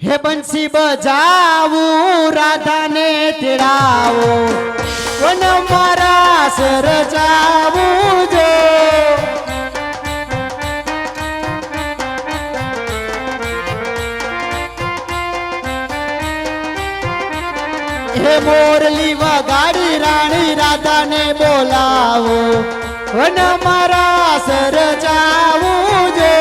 હે બંસી બજાવું રાધાને તેડાવું વન મારા સર જાવું જો હે મોરલી વગાડી રાણી રાધાને બોલાવો વન મારા સર જાવું જો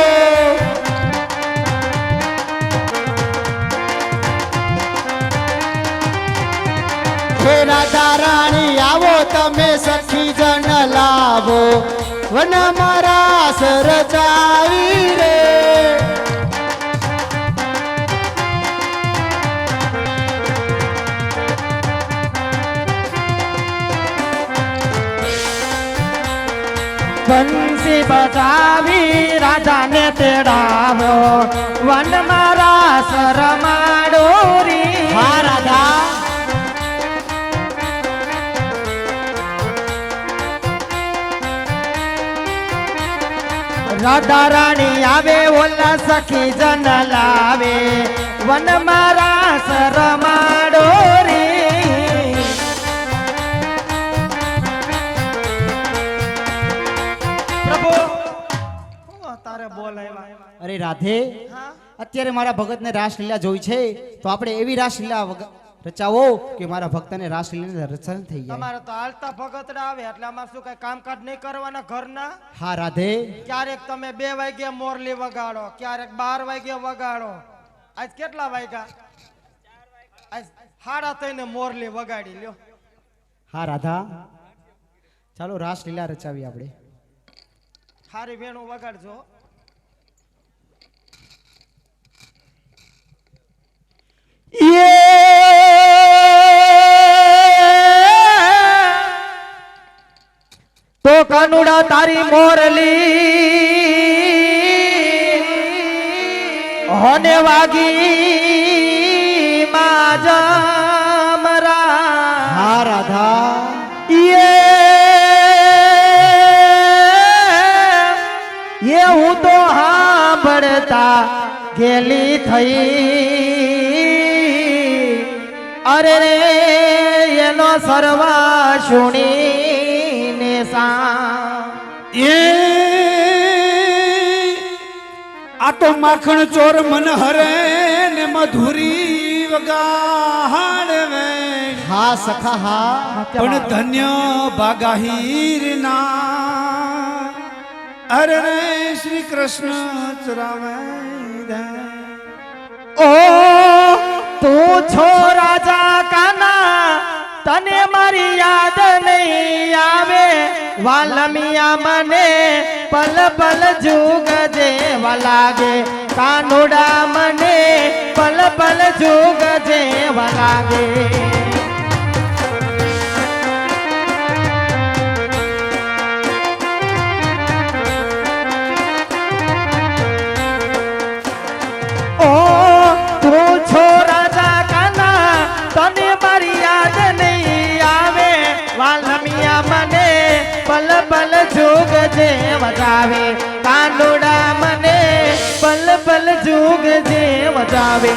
હે રાધા રાણી આવો તમે સખી જન લાવો વન મારા સર જાવી રે બંસી બજાવી રાજાને તેડાવો વન મારા શરમાડો રી હા રાધા રાધા રાણી આવે ઓલા સખી જન લાવે વન મારા શરમાડો રી પ્રભુ તારે બોલાવ્યા અરે રાધે અત્યારે મારા ભગતને રાસલીલા જોઈ છે તો આપણે એવી રાસલીલા રચાવો કે મારા ભક્તને રાસલીલાનું રચન થઈ જાય તમારે તો હાલતા ભગતડા આવે એટલે અમારે શું કઈ કામકાજ નહીં કરવાના ઘરના હા રાધે ક્યારેક તમે 2 વાગ્યે મોરલી વગાડો ક્યારેક 12 વાગ્યે વગાડો આજ કેટલા વાગ્યા આજ 3:30 મોરલી વગાડી લ્યો હા રાધા ચાલો રાસલીલા રચાવી આપણે હારી વેણું વગાડજો તો કાનુડા તારી મોરલી હોને વાગી માજમરા હા રાધા ये હું તો સાંભળતા ગેલી થઈ અરે રે એનો સર્વા શુણીને સા આ તો માખણ ચોર મન હરે ને મધુરી વગાડવે હા સખા હા પણ ધન્ય ભાગાહીર ના અરે રે શ્રી કૃષ્ણ ચરાવે ઓ તું છો રાજા કાના તને મારી યાદ નહીં આવે વાલમિયા મને પલ પલ જુગ જેવા લાગે કાનુડા મને પલ પલ જુગ જેવા લાગે ઓ તું છો રાજા કાના તને મારી યાદ નહીં આવે વાલમિયા મને પલ પલ જુગ જે વજાવે કાનુડા મને પલ પલ જુગ જે વજાવે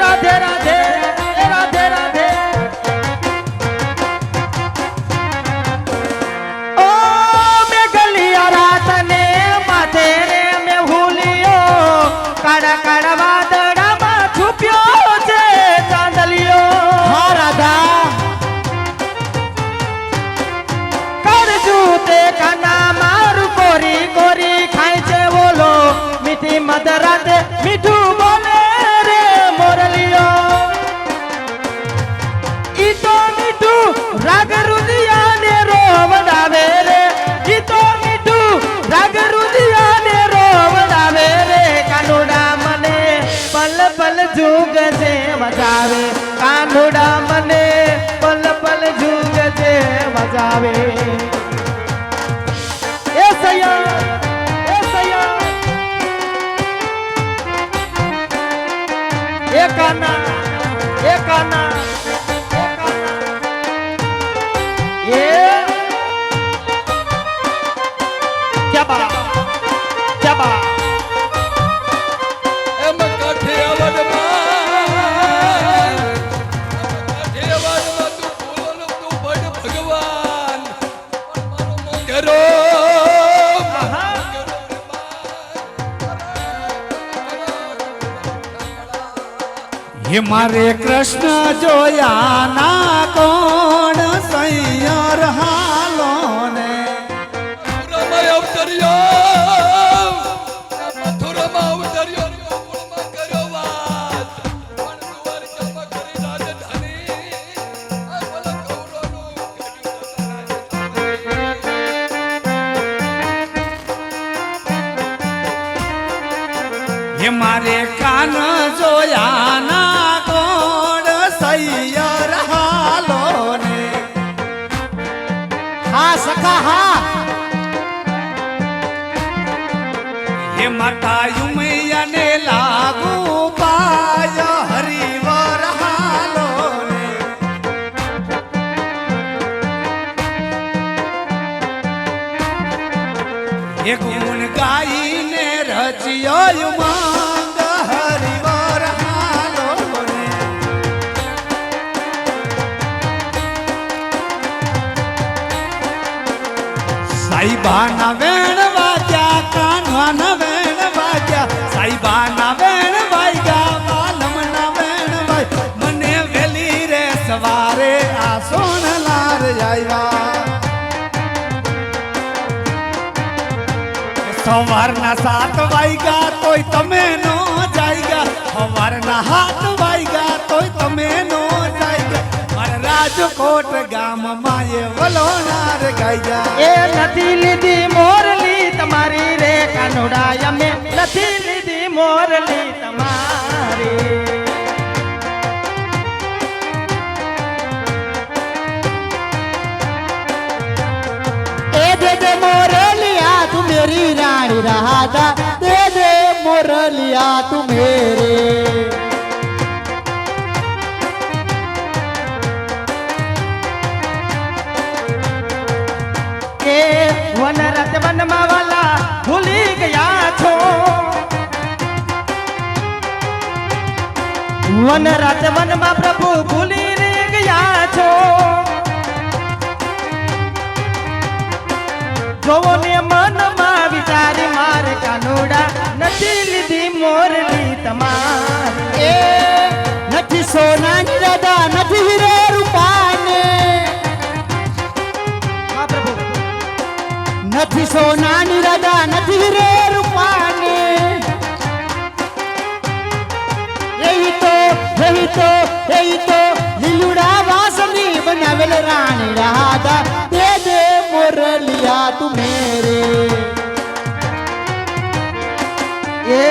રાધે રાધે રાધે રાધે ઓ મે ગલિયા રાત ને માથે રે મે ભૂલ્યો કાળા કાળા વાદળામાં છુપ્યો છે ચાંદલિયો હા રાધા કરજુ તે કાના મારું કોરી કોરી ખાય છે બોલો મીઠી મધરાતે મીઠું બોલે રે મોરલિયો ઈ તો મીઠું રાગ રુદિયા ને રોવડાવે રે ઈ તો મીઠું રાગ રુદિયા ને રોવડાવે રે કાનુડા મને પલ પલ જુગ છે વજાવે કાનુડા મને પલ પલ જુગ છે વજાવે એ હે મારે કૃષ્ણ જોયા ના કોણ સૈયર હાલો ને મથુરામાં અવતર્યો મથુરામાં અવતર્યો ગોકુળમાં કર્યો વાત પણ દ્વારકામાં કરી રાજધાની આ ભલા કૌરવનું હે મારે કાન જોયા ના કોણ સૈયર હાલો ને હા સખા હા હે માતા યુમૈયાને લાગુ પાય હરિવર હાલો ને હે ગુણ ગાઈને રચ્યો ઉમંગ હરિવર હાલો ને સાઈબાના વેણ વાગ્યા કાન્હાના વેણ વાગ્યા સાઈબાના વેણ વાગ્યા બાલમના વેણ વાગ્યા મને વેલી રે સવારે આ સોનલાર આવ્યા સવારના 7 વાગ્યા તોય તમે નો જાયગા સવારના 7 વાગ્યા તોય તમે નો જાયગા મારા રાજકોટ ગામમાં એ વલોનાર ગાયગા એ નથી લીધી મોરલી તમારી રે કાનુડા અમે નથી લીધી મોરલી તમારી ए दे दे मोरलिया तू मेरी रानी राधा दे दे मोरलिया तू मेरे એ વન રત વનમાં વાલા ભૂલી ગયા છો વન રત વનમાં પ્રભુ ભૂલી રે ગયા છો જોવો ને મનમાં વિચારી મારે કાનુડા નથી લીધી મોરલી તમારી ए નથી સોનાની રાધા નથી હીરે રૂપાને હા પ્રભુ નથી સોનાની રાધા નથી હીરે રૂપાને એઈ તો લીલુડા વાસની બનાવેલ રાણી રાધા દે દે મોરલિયા તું મેરે એ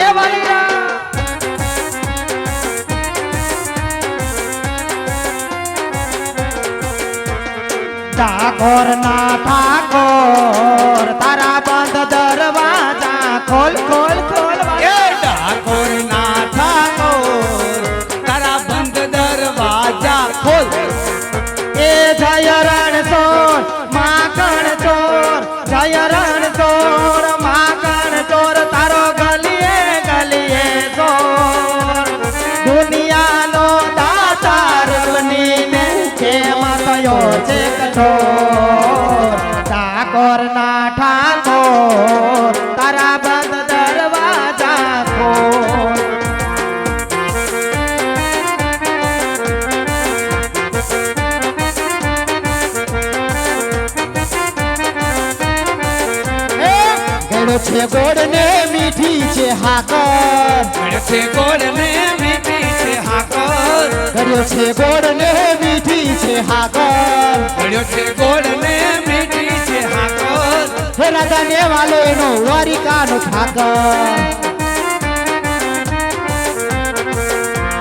એ વાલીરા ઠાકોર ના ઠાકોર તારા બંધ દરવાજા ખોલ ખોલ ખોલ એ ઠાકોર ના ઠાકોર તારા બંધ દરવાજા ખોલ એ જય રણછોડ માખણ ચોર જય રણછોડ માખણ ચોર તારો ગલીએ ગલીએ ચોર દુનિયાનો દાતાર બનીને કેમ થયો છે કઠોર ઠાકોર ના ઠાકોર તારા બંધ દરવાજા ખોલ ગળો છે ગોળ ને મીઠી છે હાકર ગળ્યો છે ગોળ ને મીઠી છે હાકર ગળ્યો છે ગોળ ને મીઠી છે હાકર ગળ્યો છે ગોળ ને મીઠી છે હાકર હે રાધા ને વાલો એનો વારિકાનો ઠાકર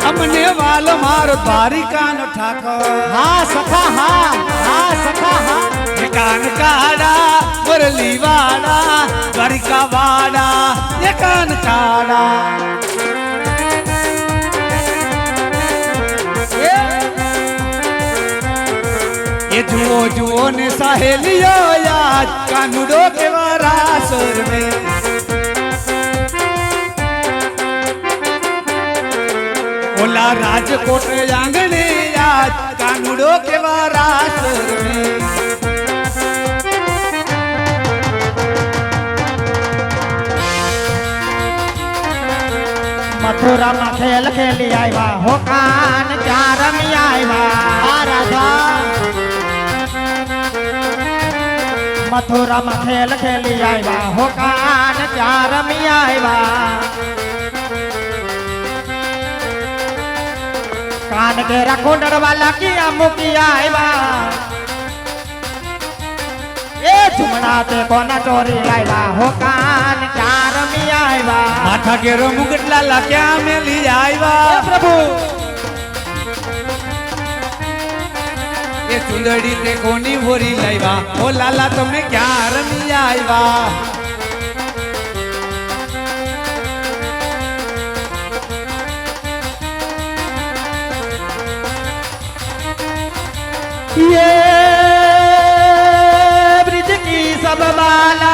અમને વાલો મારો દ્વારિકાનો ઠાકોર હા સખા હા સખા હા એ કાન કાડા મુરલી વાડા દ્વારિકા વાડા એ કાન કાડા એ જુઓ જુઓ ને સહેલીઓ યાદ કાનુડો કેવા રાસર में આ રાજકોટ આંગણે યાદ કાનુડો કેવા રાસ રમે. મથુરામાં ખેલ ખેલી આવ્યા હો કાન ત્યાં રમી આવ્યા આ રાધા મથુરામાં ખેલ ખેલી આવ્યા હો કાન ત્યાં રમી આવ્યા કાન ઘેરા કોંડર વાલા કિયા મૂકી આવ્યા એ ચુમડા તે કોના ચોરી લાવ્યા હો કાન ત્યાં રમી આવ્યા માથા કેરો મુગટલા લાગ્યા મેલી આવ્યા. પ્રભુ એ ચુંદડી તે કોની હોરી લાવ્યા ઓ લાલા તમે ક્યાં રમી આવ્યા. ये ब्रिज की सब बाला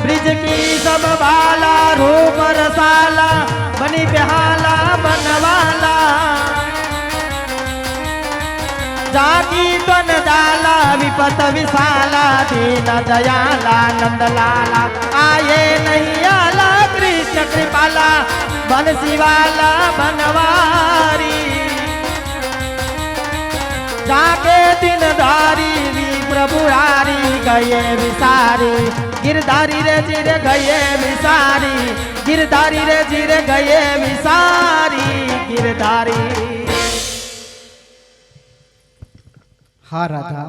ब्रिज की सब बाला रूप रसाला बनी बेहाला बनवाला जागी तन दाला विपत विशाला दीन दयाला नंदलाला आये नहीं आला कृष्ण कृपाला बनसीवाला बनवारी जाके दिन धारी वी प्रभुरारी गए विसारी गिरधारी रे जीरे गए विसारी गिरधारी रे जीरे गए विसारी गिरधारी હા રાધા